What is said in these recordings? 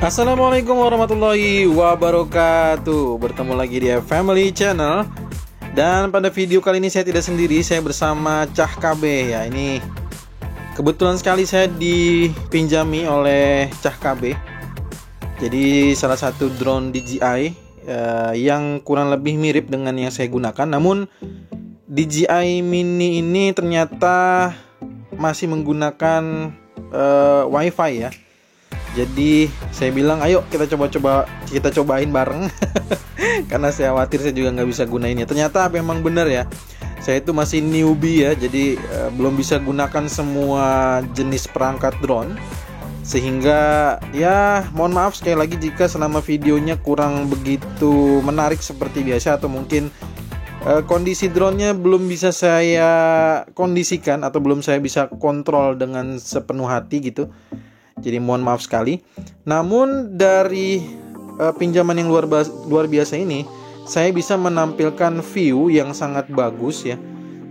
Assalamualaikum warahmatullahi wabarakatuh. Bertemu lagi di Family Channel. Dan pada video kali ini saya tidak sendiri, saya bersama Cah KB ya. Ini kebetulan sekali saya dipinjami oleh Cah KB. Jadi salah satu drone DJI yang kurang lebih mirip dengan yang saya gunakan. Namun DJI Mini ini ternyata masih menggunakan WiFi ya. Jadi saya bilang ayo kita cobain bareng karena saya khawatir saya juga nggak bisa gunainnya. Ternyata memang benar ya, saya itu masih newbie ya, jadi belum bisa gunakan semua jenis perangkat drone. Sehingga ya mohon maaf sekali lagi jika selama videonya kurang begitu menarik seperti biasa, atau mungkin kondisi drone-nya belum bisa saya kondisikan atau belum saya bisa kontrol dengan sepenuh hati gitu. Jadi mohon maaf sekali. Namun dari pinjaman yang luar biasa ini, saya bisa menampilkan view yang sangat bagus ya.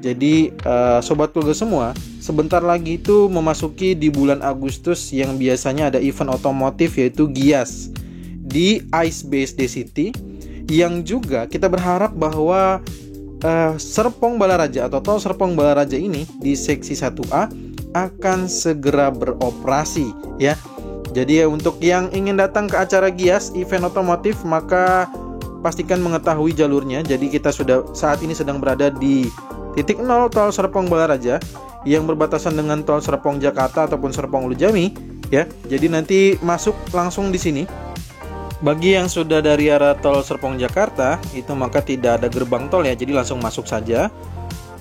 Jadi sobat keluarga semua, sebentar lagi itu memasuki di bulan Agustus yang biasanya ada event otomotif yaitu Gias di Ice Base City, yang juga kita berharap bahwa Serpong Balaraja atau Tol Serpong Balaraja ini di seksi 1A akan segera beroperasi ya. Jadi ya, untuk yang ingin datang ke acara Gias event otomotif, maka pastikan mengetahui jalurnya. Jadi kita saat ini sedang berada di titik 0 Tol Serpong Balaraja yang berbatasan dengan Tol Serpong Jakarta ataupun Serpong Lujami ya. Jadi nanti masuk langsung di sini. Bagi yang sudah dari arah Tol Serpong Jakarta itu maka tidak ada gerbang tol ya. Jadi langsung masuk saja.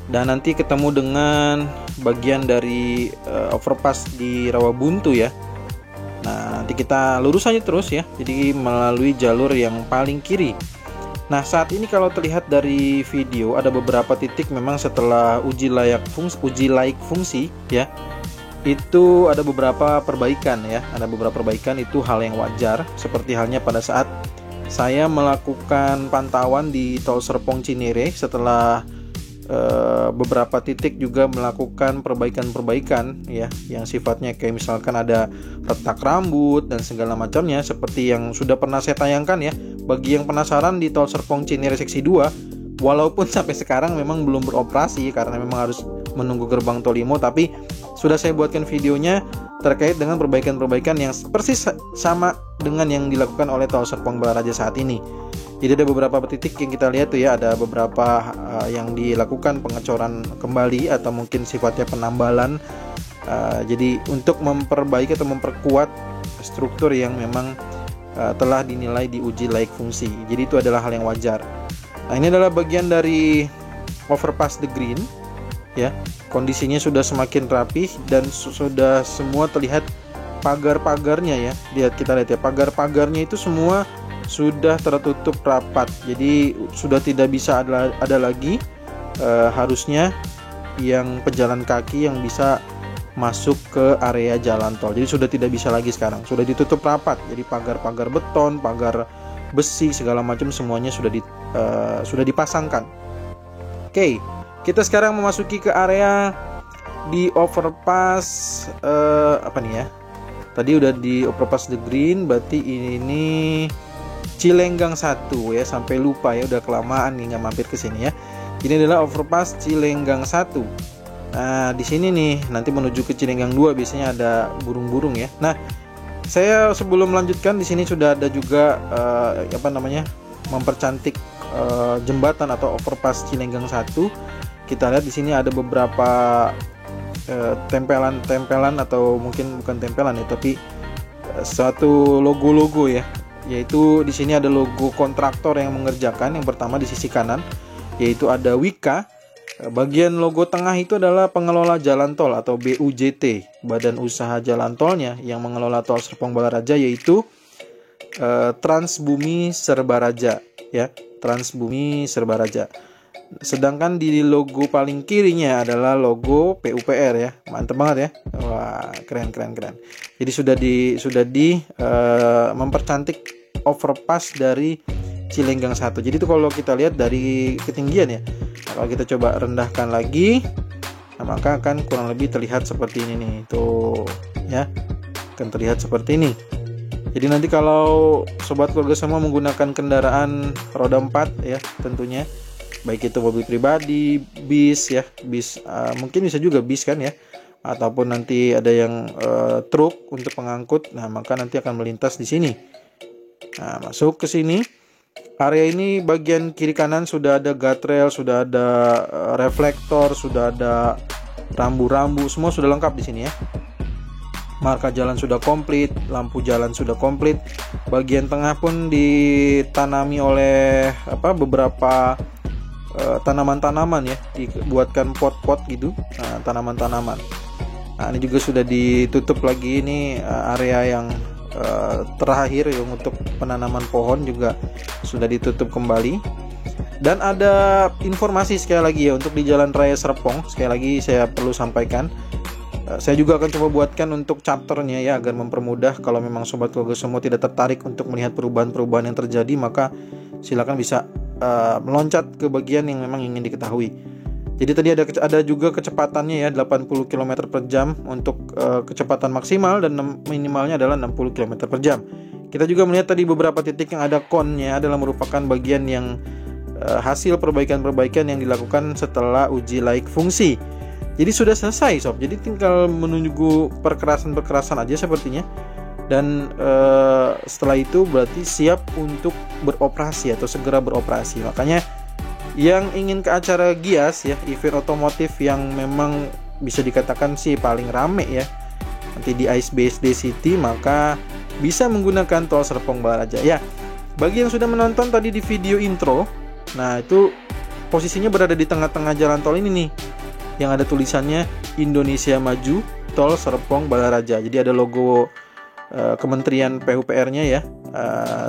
Dan nanti ketemu dengan bagian dari overpass di Rawabuntu ya. Nah nanti kita lurus aja terus ya, jadi melalui jalur yang paling kiri. Nah saat ini kalau terlihat dari video ada beberapa titik memang setelah uji layak fungsi ya, itu ada beberapa perbaikan ya. Ada beberapa perbaikan, itu hal yang wajar. Seperti halnya pada saat saya melakukan pantauan di Tol Serpong Cinere, setelah beberapa titik juga melakukan perbaikan ya, yang sifatnya kayak misalkan ada retak rambut dan segala macamnya, seperti yang sudah pernah saya tayangkan ya. Bagi yang penasaran, di Tol Serpong Cinere seksi 2 walaupun sampai sekarang memang belum beroperasi karena memang harus menunggu gerbang tol Limo, tapi sudah saya buatkan videonya terkait dengan perbaikan-perbaikan yang persis sama dengan yang dilakukan oleh Tol Serpong Balaraja saat ini. Jadi ada beberapa titik yang kita lihat tuh ya, ada beberapa yang dilakukan pengecoran kembali atau mungkin sifatnya penambalan. Jadi untuk memperbaiki atau memperkuat struktur yang memang telah dinilai diuji layak fungsi. Jadi itu adalah hal yang wajar. Nah ini adalah bagian dari overpass The Green ya. Kondisinya sudah semakin rapih dan sudah semua terlihat pagar-pagarnya ya. Kita lihat ya, pagar-pagarnya itu semua sudah tertutup rapat. Jadi sudah tidak bisa ada lagi harusnya yang pejalan kaki yang bisa masuk ke area jalan tol. Jadi sudah tidak bisa lagi sekarang, sudah ditutup rapat. Jadi pagar-pagar beton, pagar besi segala macam semuanya sudah dipasangkan. Oke, kita sekarang memasuki ke area di overpass apa nih ya? Tadi udah di overpass The Green, berarti ini Cilenggang 1 ya, sampai lupa ya, udah kelamaan nih nggak mampir ke sini ya. Ini adalah overpass Cilenggang 1. Nah, di sini nih nanti menuju ke Cilenggang 2 biasanya ada burung-burung ya. Nah, saya sebelum melanjutkan, di sini sudah ada juga mempercantik jembatan atau overpass Cilenggang 1. Kita lihat di sini ada beberapa tempelan atau mungkin bukan tempelan ya, tapi suatu logo-logo ya. Yaitu di sini ada logo kontraktor yang mengerjakan. Yang pertama di sisi kanan yaitu ada Wika. Bagian logo tengah itu adalah pengelola jalan tol atau BUJT, Badan Usaha Jalan Tolnya yang mengelola Tol Serpong Balaraja, yaitu Transbumi Serbaraja ya, Transbumi Serbaraja. Sedangkan di logo paling kirinya adalah logo PUPR ya. Mantap banget ya. Wah, keren. Jadi sudah di mempercantik overpass dari Cilenggang 1. Jadi itu kalau kita lihat dari ketinggian ya. Nah, kalau kita coba rendahkan lagi, nah, maka akan kurang lebih terlihat seperti ini nih. Tuh ya. Akan terlihat seperti ini. Jadi nanti kalau sobat keluarga semua menggunakan kendaraan roda 4 ya tentunya, baik itu mobil pribadi, bis ya, bis mungkin bisa juga bis kan ya, ataupun nanti ada yang truk untuk pengangkut. Nah, maka nanti akan melintas di sini. Nah, masuk ke sini. Area ini bagian kiri kanan sudah ada guardrail, sudah ada reflektor, sudah ada rambu-rambu, semua sudah lengkap di sini ya. Marka jalan sudah komplit, lampu jalan sudah komplit. Bagian tengah pun ditanami oleh beberapa tanaman-tanaman ya, dibuatkan pot-pot gitu, tanaman-tanaman. Nah, ini juga sudah ditutup lagi, ini area yang terakhir ya, untuk penanaman pohon juga sudah ditutup kembali. Dan ada informasi sekali lagi ya, untuk di Jalan Raya Serpong, sekali lagi saya perlu sampaikan, saya juga akan coba buatkan untuk chapternya ya, agar mempermudah. Kalau memang sobat keluarga semua tidak tertarik untuk melihat perubahan-perubahan yang terjadi, maka silakan bisa meloncat ke bagian yang memang ingin diketahui. Jadi tadi ada juga kecepatannya ya, 80 km per jam untuk kecepatan maksimal, dan minimalnya adalah 60 km per jam. Kita juga melihat tadi beberapa titik yang ada konnya adalah merupakan bagian yang hasil perbaikan-perbaikan yang dilakukan setelah uji laik fungsi. Jadi sudah selesai sob, jadi tinggal menunggu perkerasan aja sepertinya. Dan setelah itu berarti siap untuk beroperasi atau segera beroperasi. Makanya yang ingin ke acara Gias ya, event otomotif yang memang bisa dikatakan sih paling rame ya, nanti di Ice BSD City, maka bisa menggunakan tol Serpong Balaraja ya. Bagi yang sudah menonton tadi di video intro, nah itu posisinya berada di tengah-tengah jalan tol ini nih, yang ada tulisannya Indonesia Maju Tol Serpong Balaraja. Jadi ada logo Kementerian PUPR-nya ya,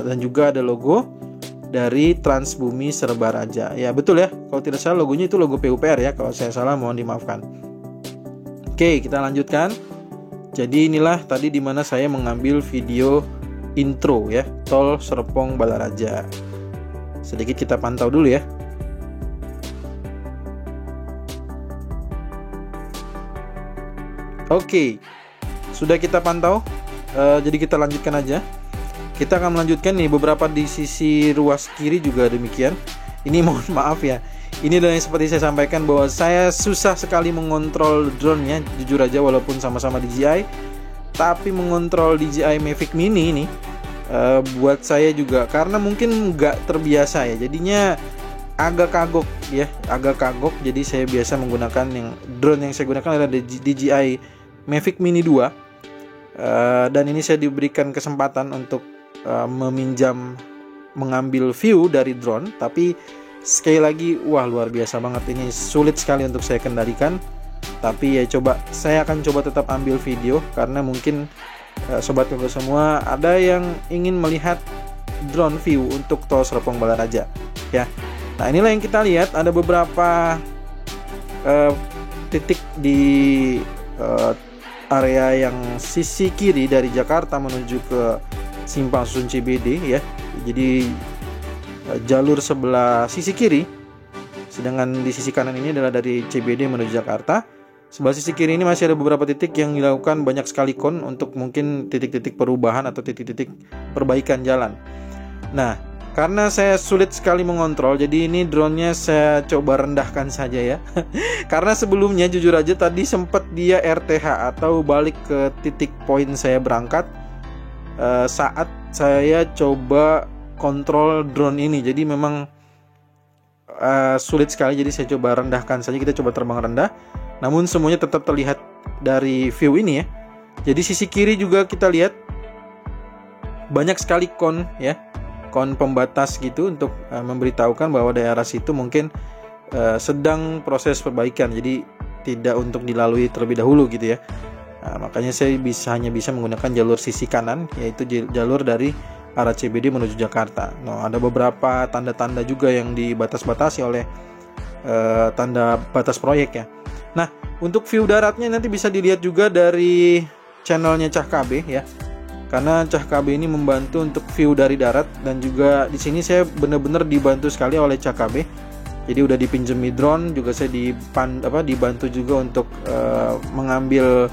dan juga ada logo dari Transbumi Serba Raja. Ya betul ya, kalau tidak salah logonya itu logo PUPR ya, kalau saya salah mohon dimaafkan. Oke, kita lanjutkan. Jadi inilah tadi dimana saya mengambil video intro ya, Tol Serpong Balaraja. Sedikit kita pantau dulu ya. Oke, sudah kita pantau. Jadi kita lanjutkan aja. Kita akan melanjutkan nih, beberapa di sisi ruas kiri juga demikian. Ini mohon maaf ya, ini adalah yang seperti saya sampaikan bahwa saya susah sekali mengontrol drone-nya, jujur aja, walaupun sama-sama DJI, tapi mengontrol DJI Mavic Mini ini buat saya juga, karena mungkin nggak terbiasa ya, jadinya agak kagok. Jadi saya biasa menggunakan drone yang saya gunakan adalah DJI Mavic Mini 2. Dan ini saya diberikan kesempatan untuk mengambil view dari drone, tapi sekali lagi wah luar biasa banget, ini sulit sekali untuk saya kendalikan. Tapi ya saya akan coba tetap ambil video, karena mungkin sobat keluarga semua ada yang ingin melihat drone view untuk Tol Serpong Balaraja ya. Nah, inilah yang kita lihat, ada beberapa titik di area yang sisi kiri dari Jakarta menuju ke Simpang Susun CBD ya. Jadi jalur sebelah sisi kiri, sedangkan di sisi kanan ini adalah dari CBD menuju Jakarta. Sebelah sisi kiri ini masih ada beberapa titik yang dilakukan banyak sekali kon untuk mungkin titik-titik perubahan atau titik-titik perbaikan jalan. Nah, karena saya sulit sekali mengontrol, jadi ini drone-nya saya coba rendahkan saja ya. Karena sebelumnya jujur aja tadi sempat dia RTH atau balik ke titik poin saya berangkat saat saya coba kontrol drone ini. Jadi memang sulit sekali, jadi saya coba rendahkan saja. Kita coba terbang rendah, namun semuanya tetap terlihat dari view ini ya. Jadi sisi kiri juga kita lihat banyak sekali kon ya, kon pembatas gitu, untuk memberitahukan bahwa daerah situ mungkin sedang proses perbaikan, jadi tidak untuk dilalui terlebih dahulu gitu ya. Nah, makanya saya hanya bisa menggunakan jalur sisi kanan, yaitu jalur dari arah CBD menuju Jakarta. Nah, ada beberapa tanda-tanda juga yang dibatas-batasi oleh tanda batas proyek ya. Nah, untuk view daratnya nanti bisa dilihat juga dari channelnya Cah KB ya. Karena Cah KB ini membantu untuk view dari darat, dan juga di sini saya benar-benar dibantu sekali oleh Cah KB. Jadi udah dipinjemi drone, juga saya dibantu juga untuk mengambil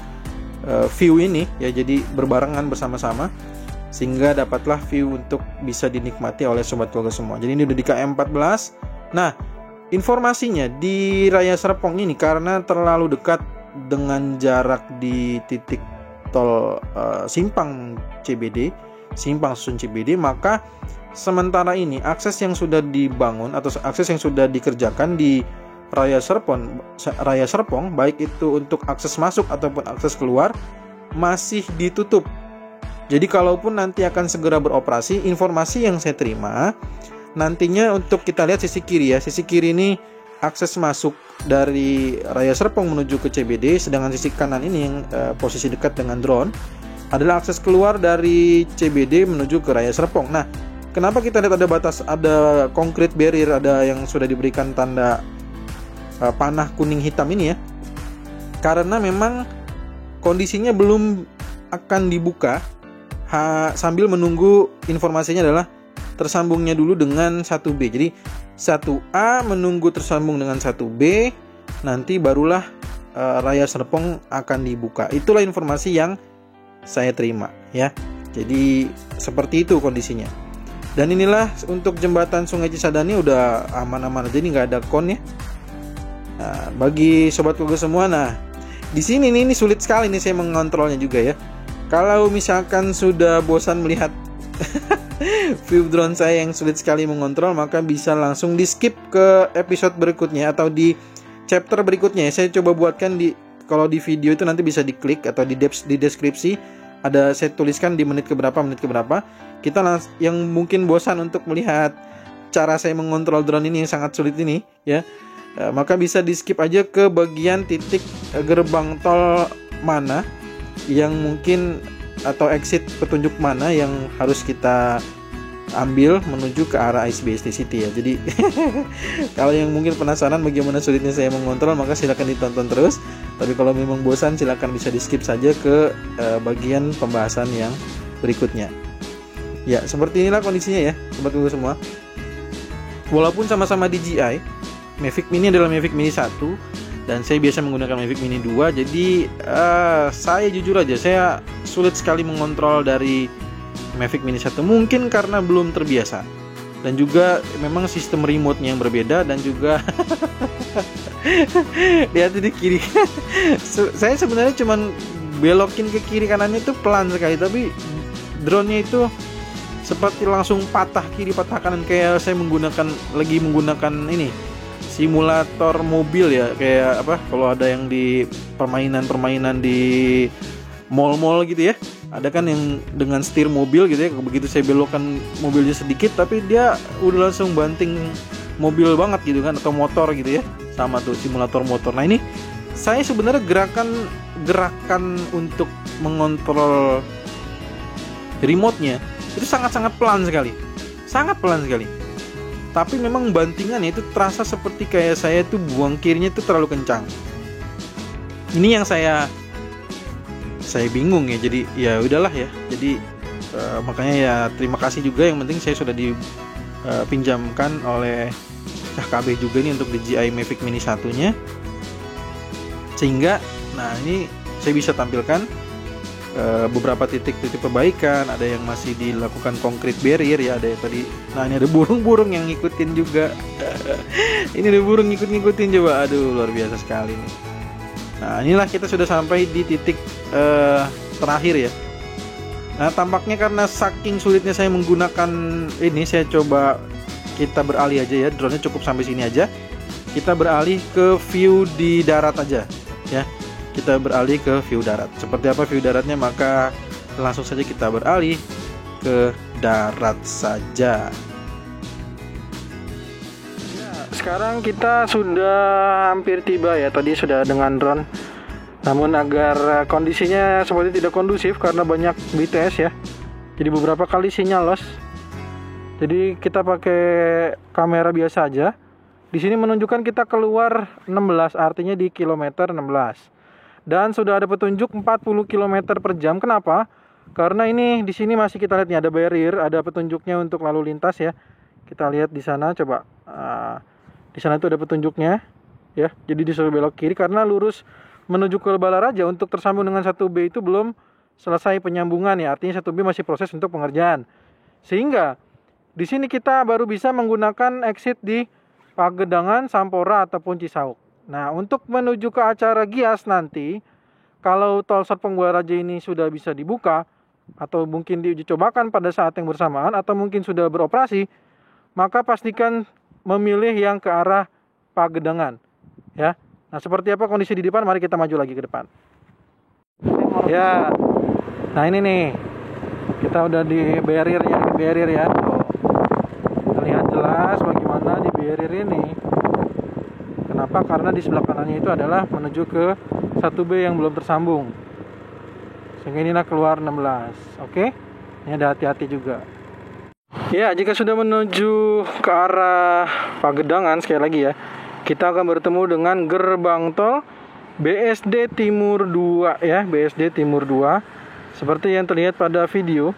view ini ya. Jadi berbarengan bersama-sama. sehingga dapatlah view untuk bisa dinikmati oleh sobat keluarga semua. Jadi ini udah di KM14. Nah, informasinya di Raya Serpong ini karena terlalu dekat dengan jarak di titik tol simpang CBD, simpang Susun CBD, maka sementara ini akses yang sudah dibangun atau akses yang sudah dikerjakan di Raya Serpong, baik itu untuk akses masuk ataupun akses keluar, masih ditutup. Jadi kalaupun nanti akan segera beroperasi, informasi yang saya terima nantinya untuk kita lihat sisi kiri ya. Sisi kiri ini akses masuk dari Raya Serpong menuju ke CBD, sedangkan sisi kanan ini yang posisi dekat dengan drone adalah akses keluar dari CBD menuju ke Raya Serpong. Nah, kenapa kita lihat ada batas, ada concrete barrier, ada yang sudah diberikan tanda panah kuning hitam ini ya? Karena memang kondisinya belum akan dibuka sambil menunggu informasinya adalah tersambungnya dulu dengan 1B. Jadi 1A menunggu tersambung dengan 1B, nanti barulah Raya Serpong akan dibuka. Itulah informasi yang saya terima ya. Jadi seperti itu kondisinya. Dan inilah untuk jembatan Sungai Cisadane udah aman-aman aja, ini nggak ada kon ya. Nah, bagi sobat keluarga semua, nah di sini nih ini sulit sekali nih saya mengontrolnya juga ya. Kalau misalkan sudah bosan melihat view drone saya yang sulit sekali mengontrol, maka bisa langsung di skip ke episode berikutnya atau di chapter berikutnya. Saya coba buatkan kalau di video itu nanti bisa diklik atau di deskripsi ada saya tuliskan di menit keberapa. Kita yang mungkin bosan untuk melihat cara saya mengontrol drone ini yang sangat sulit ini ya, maka bisa di skip aja ke bagian titik gerbang tol mana yang mungkin atau exit petunjuk mana yang harus kita ambil menuju ke arah ICBSD City ya. Jadi kalau yang mungkin penasaran bagaimana sulitnya saya mengontrol, maka silakan ditonton terus. Tapi kalau memang bosan, silakan bisa di skip saja ke bagian pembahasan yang berikutnya. Ya, seperti inilah kondisinya ya, sobat keluarga semua. Walaupun sama-sama DJI, Mavic Mini adalah Mavic Mini 1 dan saya biasa menggunakan Mavic Mini 2. Jadi saya jujur aja, saya sulit sekali mengontrol dari Mavic Mini 1, mungkin karena belum terbiasa. Dan juga memang sistem remote-nya yang berbeda, dan juga lihat di kiri. Saya sebenarnya cuman belokin ke kiri kanannya itu pelan sekali, tapi drone-nya itu seperti langsung patah kiri patah kanan, kayak saya lagi menggunakan ini simulator mobil ya, kayak apa kalau ada yang di permainan di mall-mall gitu ya, ada kan yang dengan setir mobil gitu ya, begitu saya belokkan mobilnya sedikit tapi dia udah langsung banting mobil banget gitu kan, atau motor gitu ya, sama tuh simulator motor. Nah ini saya sebenarnya gerakan untuk mengontrol remote-nya itu sangat-sangat pelan sekali, tapi memang bantingannya itu terasa seperti kayak saya tuh buang kirinya itu terlalu kencang. Ini yang saya bingung ya, jadi ya udahlah ya. Jadi makanya ya terima kasih juga, yang penting saya sudah dipinjamkan oleh Cah KB juga nih untuk DJI Mavic Mini 1-nya, sehingga nah ini saya bisa tampilkan beberapa titik-titik perbaikan. Ada yang masih dilakukan concrete barrier ya, ada yang tadi. Nah ini ada burung-burung yang ngikutin juga. Ini ada burung ngikutin coba, aduh luar biasa sekali nih. Nah inilah kita sudah sampai di titik terakhir ya. Nah tampaknya karena saking sulitnya saya menggunakan ini, saya coba kita beralih aja ya, drone-nya cukup sampai sini aja. Kita beralih ke view di darat aja ya. Kita beralih ke view darat. Seperti apa view daratnya, maka langsung saja kita beralih ke darat saja. Ya, sekarang kita sudah hampir tiba ya. Tadi sudah dengan drone, namun agar kondisinya seperti tidak kondusif karena banyak BTS ya. Jadi beberapa kali sinyal loss. Jadi kita pakai kamera biasa aja. Di sini menunjukkan kita keluar 16, artinya di kilometer 16. Dan sudah ada petunjuk 40 km per jam. Kenapa? Karena ini di sini masih kita lihat nih ada barrier, ada petunjuknya untuk lalu lintas ya. Kita lihat di sana, coba. Di sana itu ada petunjuknya ya. Jadi disuruh belok kiri karena lurus menuju ke Balaraja untuk tersambung dengan 1B itu belum selesai penyambungan ya, artinya 1B masih proses untuk pengerjaan. Sehingga di sini kita baru bisa menggunakan exit di Pagedangan, Sampora ataupun Cisauk. Nah, untuk menuju ke acara Gias nanti, kalau tol Serpong Buah Raja ini sudah bisa dibuka atau mungkin diuji cobakan pada saat yang bersamaan atau mungkin sudah beroperasi, maka pastikan memilih yang ke arah Pagedangan ya. Nah, seperti apa kondisi di depan? Mari kita maju lagi ke depan. Ya. Nah, ini nih. Kita udah di barrier ya. Terlihat jelas bagaimana di barrier ini. Kenapa? Karena di sebelah kanannya itu adalah menuju ke 1B yang belum tersambung. Sehingga ini keluar 16. Oke? Ini ada hati-hati juga. Ya, jika sudah menuju ke arah Pagedangan sekali lagi ya, kita akan bertemu dengan gerbang tol BSD Timur 2 ya, BSD Timur 2. Seperti yang terlihat pada video.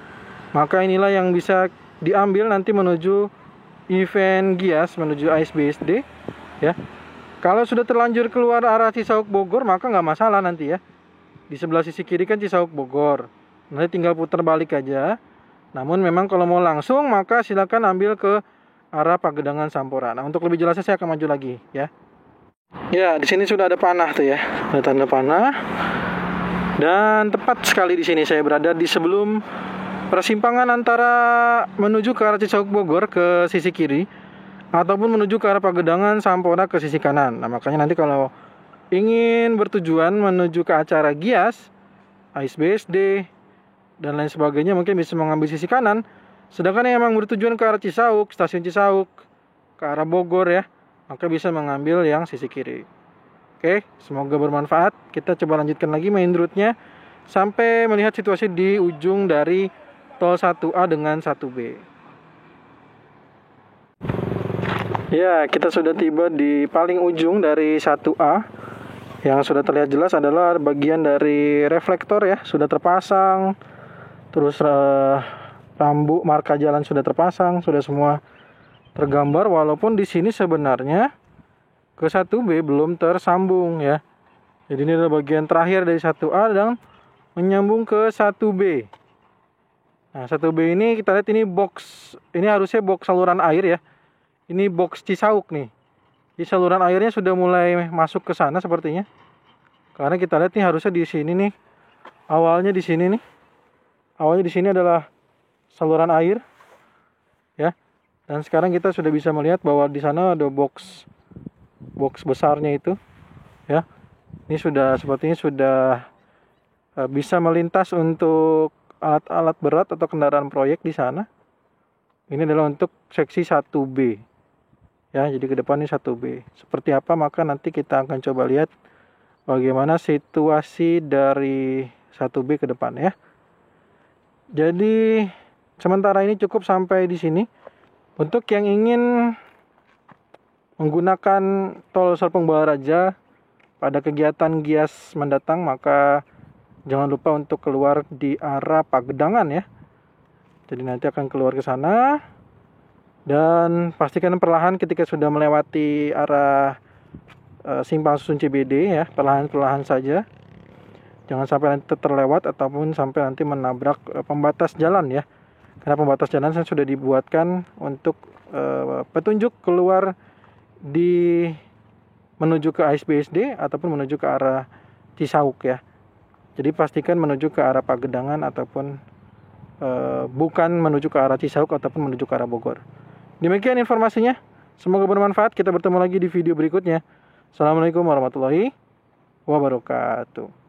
Maka inilah yang bisa diambil nanti menuju event Gias, menuju AIS BSD ya. Kalau sudah terlanjur keluar arah Cisauk Bogor, maka nggak masalah nanti ya. Di sebelah sisi kiri kan Cisauk Bogor. Nanti tinggal putar balik aja. Namun memang kalau mau langsung, maka silakan ambil ke arah Pagedangan Sampora. Nah, untuk lebih jelasnya saya akan maju lagi ya. Ya, di sini sudah ada panah tuh ya. Ada tanda panah. Dan tepat sekali di sini saya berada di sebelum persimpangan antara menuju ke arah Cisauk Bogor ke sisi kiri ataupun menuju ke arah Pagedangan Sampora ke sisi kanan. Nah, makanya nanti kalau ingin bertujuan menuju ke acara Gias, AIS BSD dan lain sebagainya, mungkin bisa mengambil sisi kanan. Sedangkan yang memang bertujuan ke arah Cisauk, stasiun Cisauk, ke arah Bogor ya, maka bisa mengambil yang sisi kiri. Oke, semoga bermanfaat. Kita coba lanjutkan lagi main route-nya sampai melihat situasi di ujung dari tol 1A dengan 1B. Ya, kita sudah tiba di paling ujung dari 1A. Yang sudah terlihat jelas adalah bagian dari reflektor ya, sudah terpasang. Terus rambu marka jalan sudah terpasang, sudah semua tergambar, walaupun di sini sebenarnya ke 1B belum tersambung ya. Jadi ini adalah bagian terakhir dari 1A dan menyambung ke 1B. Nah, 1B ini kita lihat ini box, ini harusnya box saluran air ya. Ini box Cisauk nih. Jadi saluran airnya sudah mulai masuk ke sana sepertinya. Karena kita lihat nih harusnya di sini nih. Awalnya di sini nih. Awalnya di sini adalah saluran air ya. Dan sekarang kita sudah bisa melihat bahwa di sana ada box besarnya itu ya. Ini sudah sepertinya sudah bisa melintas untuk alat-alat berat atau kendaraan proyek di sana. Ini adalah untuk seksi 1B ya. Jadi ke depan ini 1B seperti apa, maka nanti kita akan coba lihat bagaimana situasi dari 1B ke depan ya. Jadi sementara ini cukup sampai di sini. Untuk yang ingin menggunakan tol Serpong Buah Raja pada kegiatan Gias mendatang, maka jangan lupa untuk keluar di arah Pagedangan ya. Jadi nanti akan keluar ke sana dan pastikan perlahan ketika sudah melewati arah simpang susun CBD ya, perlahan-perlahan saja. Jangan sampai nanti terlewat ataupun sampai nanti menabrak pembatas jalan ya. Karena pembatas jalan sudah dibuatkan untuk petunjuk keluar di menuju ke AIS BSD ataupun menuju ke arah Cisauk ya. Jadi pastikan menuju ke arah Pagedangan ataupun bukan menuju ke arah Cisauk ataupun menuju ke arah Bogor. Demikian informasinya. Semoga bermanfaat. Kita bertemu lagi di video berikutnya. Assalamualaikum warahmatullahi wabarakatuh.